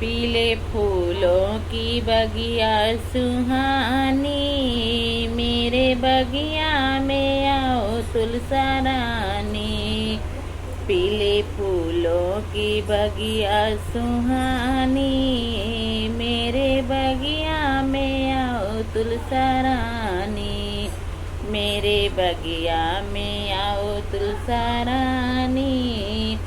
पीले फूलों की बगिया सुहानी, मेरे बगिया में आओ तुलसा रानी। पीले फूलों की बगिया सुहानी, मेरे बगिया में आओ तुलसा रानी। मेरे बगिया में आओ तुलसा रानी।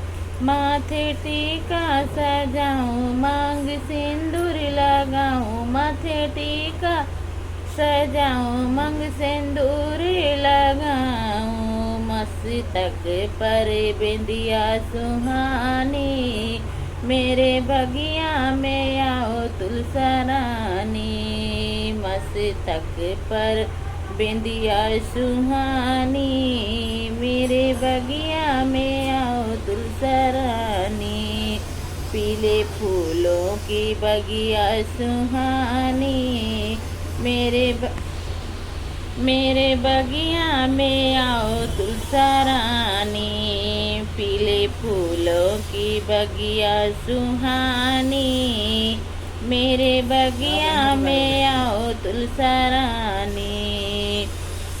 माथे टीका सजाऊं, मांग सिंदूर लगाऊं, माथे टीका सजाऊं, मांग सिंदूर लगाऊं। मस्तक पर बिंदिया सुहानी, मेरे बगिया में आओ तुलसा रानी। मस्तक पर बिंदिया सुहानी, मेरे बगिया में आओ तुलसा रानी। पीले फूलों की बगिया सुहानी, मेरे बगिया में आओ तुलसा रानी। पीले फूलों की बगिया सुहानी, मेरे बगिया में आओ तुलसा रानी।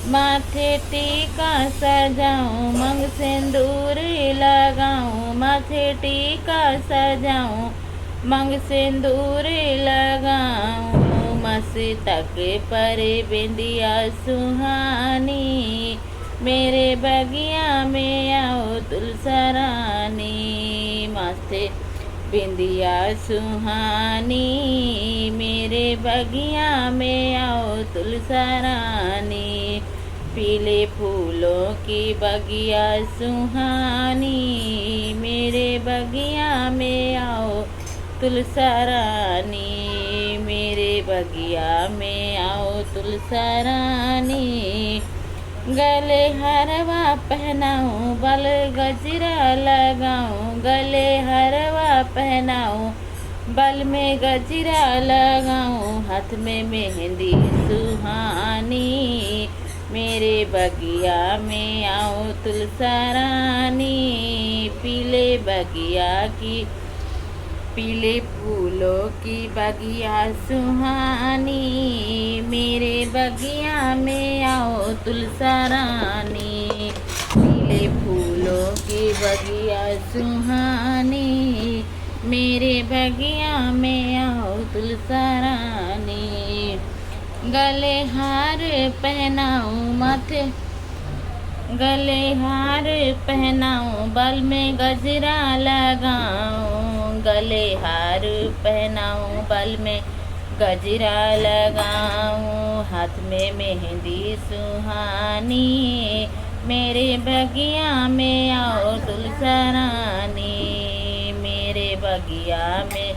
माथे टीका सजाऊं, मांग सिंदूर लगाऊं, माथे टीका सजाऊं, मांग सिंदूर लगाऊं। मस्तक पर बिंदिया सुहानी, मेरे बगिया में आओ तुलसा रानी। माथे बिंदिया सुहानी, मेरे बगिया में आओ तुलसा रानी। पीले फूलों की बगिया सुहानी, मेरे बगिया में आओ तुलसा रानी। मेरे बगिया में आओ तुलसा रानी। गले हरवा पहनाऊं, बल गजरा लगाऊं, गले हरवा पहनाऊं, बल में गजरा लगाऊं, हाथ में मेहंदी सुहानी। मेरे बगिया में आओ तुलसा रानी। पीले फूलों की बगिया सुहानी, मेरे बगिया में आओ तुलसा रानी। पीले फूलों की बगिया सुहानी, मेरे बगिया में आओ तुलसा रानी। गले हार पहनाऊं, गले हार पहनाऊं, बल में गजरा लगाऊं, गले हार पहनाऊं, बल में गजरा लगाऊं, हाथ में मेहंदी सुहानी। मेरे बगिया में आओ तुलसा रानी। मेरे बगिया में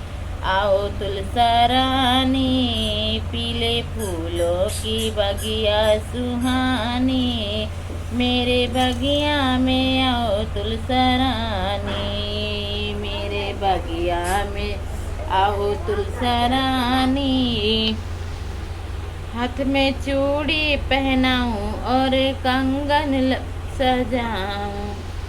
आओ तुलसा रानी। पीले फूलों की बगिया सुहानी, मेरे बगिया में आओ तुलसा रानी। मेरे बगिया में आओ तुलसा रानी। हाथ में चूड़ी पहनाऊं और कंगन सजाऊं,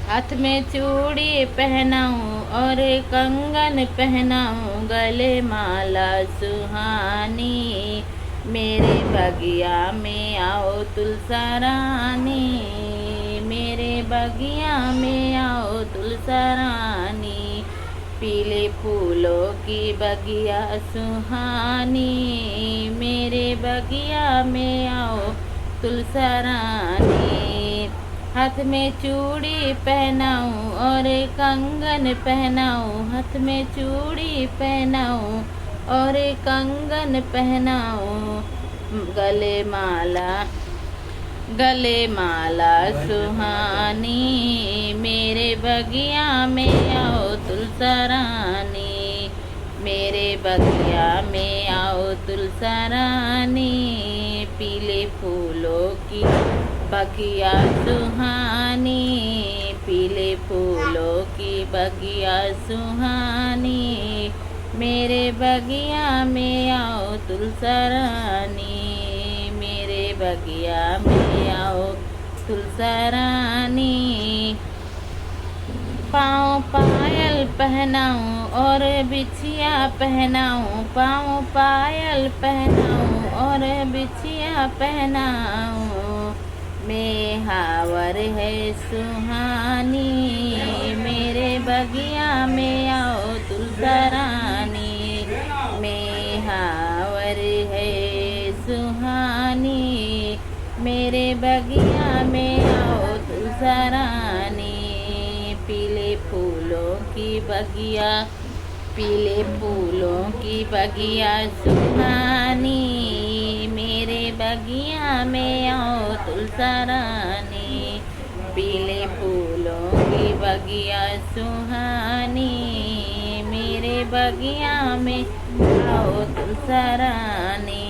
हाथ में चूड़ी पहनाऊं और कंगन पहनाऊं, गले माला सुहानी। मेरे बगिया में आओ तुलसा रानी। मेरे बगिया में आओ तुलसा रानी। पीले फूलों की बगिया सुहानी, मेरे बगिया में आओ तुलसा रानी। हाथ में चूड़ी पहनाऊं और कंगन पहनाऊं, हाथ में चूड़ी पहनाऊं और कंगन पहनाऊं, गले माला सुहानी। मेरे बगिया में आओ तुलसा रानी। मेरे बगिया में आओ तुलसा रानी। पीले फूलों की बगिया सुहानी, पीले फूलों की बगिया सुहानी। मेरे बगिया में आओ तुलसा रानी। मेरे बगिया में आओ तुलसा रानी। पाँव पायल पहनाऊं और बिछिया पहनाऊं, पाँव पायल पहनाऊं और बिछिया पहनाऊं। मेहावर है सुहानी, मेरे बगिया में आओ तुलसा रानी। मेहावर है सुहानी, मेरे बगिया में आओ तुलसा रानी। पीले फूलों की बगिया, पीले फूलों की बगिया सुहानी, मेरे बगिया में आओ तुलसा रानी। पीले फूलों की बगिया सुहानी, मेरे बगिया में आओ तुलसा रानी।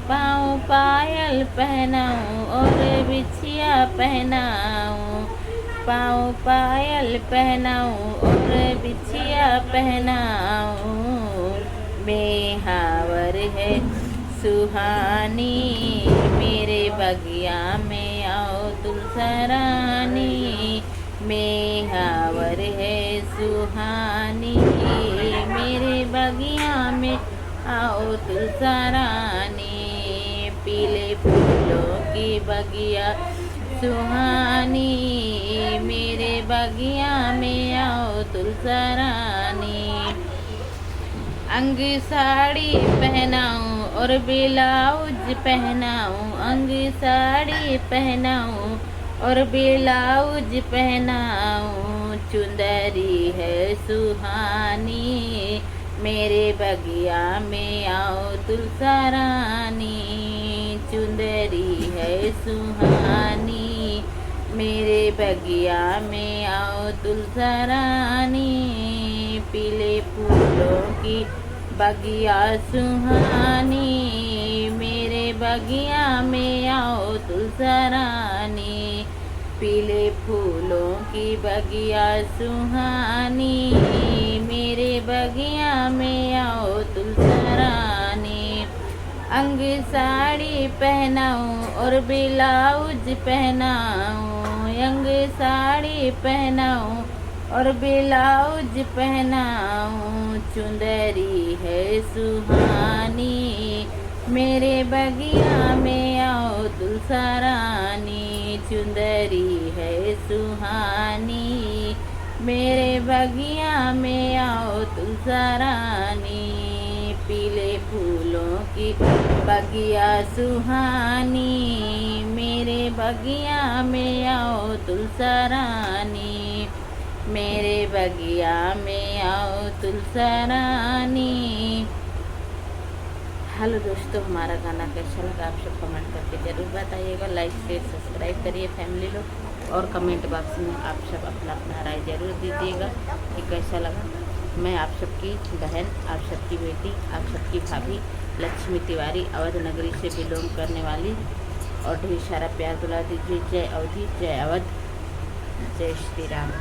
पाँव पायल पहनाऊं और बिछिया पहनाऊं, पाँव पायल पहनाऊं और बिछिया पहनाऊं। मेहावर है सुहानी, मेरे बगिया में आओ तुलसा रानी। मेहावर है सुहानी, मेरे बगिया में आओ तुलसा रानी। पीले फूलों की बगिया सुहानी, मेरे बगिया में आओ तुलसा रानी। अंग साड़ी पहनाऊं और ब्लाउज पहनाऊं, अंग साड़ी पहनाऊं और ब्लाउज पहनाऊं। चुंदरी है सुहानी, मेरे बगिया में आओ तुलसा रानी। चुंदरी है सुहानी, मेरे बगिया में आओ तुलसा रानी। पीले फूलों की बगिया सुहानी, मेरे बगिया में आओ तुलसा रानी। पीले फूलों की बगिया सुहानी, मेरे बगिया में आओ तुलसा रानी। अंग साड़ी पहनाऊं और ब्लाउज पहनाऊं, अंग साड़ी पहनाऊं और ब्लाउज पहनाऊं। चुंदरी है सुहानी, मेरे बगिया में आओ तुलसा रानी। चुंदरी है सुहानी, मेरे बगिया में आओ तुलसा रानी। पीले फूलों की बगिया सुहानी, मेरे बगिया में आओ तुलसा रानी। मेरे बगिया में आओ तुलसा रानी। हेलो दोस्तों, हमारा गाना कैसा लगा आप सब कमेंट करके ज़रूर बताइएगा। लाइक शेयर सब्सक्राइब करिए फैमिली लोग, और कमेंट बॉक्स में आप सब अपना अपना राय ज़रूर दीजिएगा कि कैसा लगा। मैं आप सबकी बहन, आप सबकी बेटी, आप सबकी भाभी लक्ष्मी तिवारी अवध नगरी से बिलोंग करने वाली, और ढेर सारा प्यार बुला दीजिए। जय अवधि, जय अवध, जय श्री राम।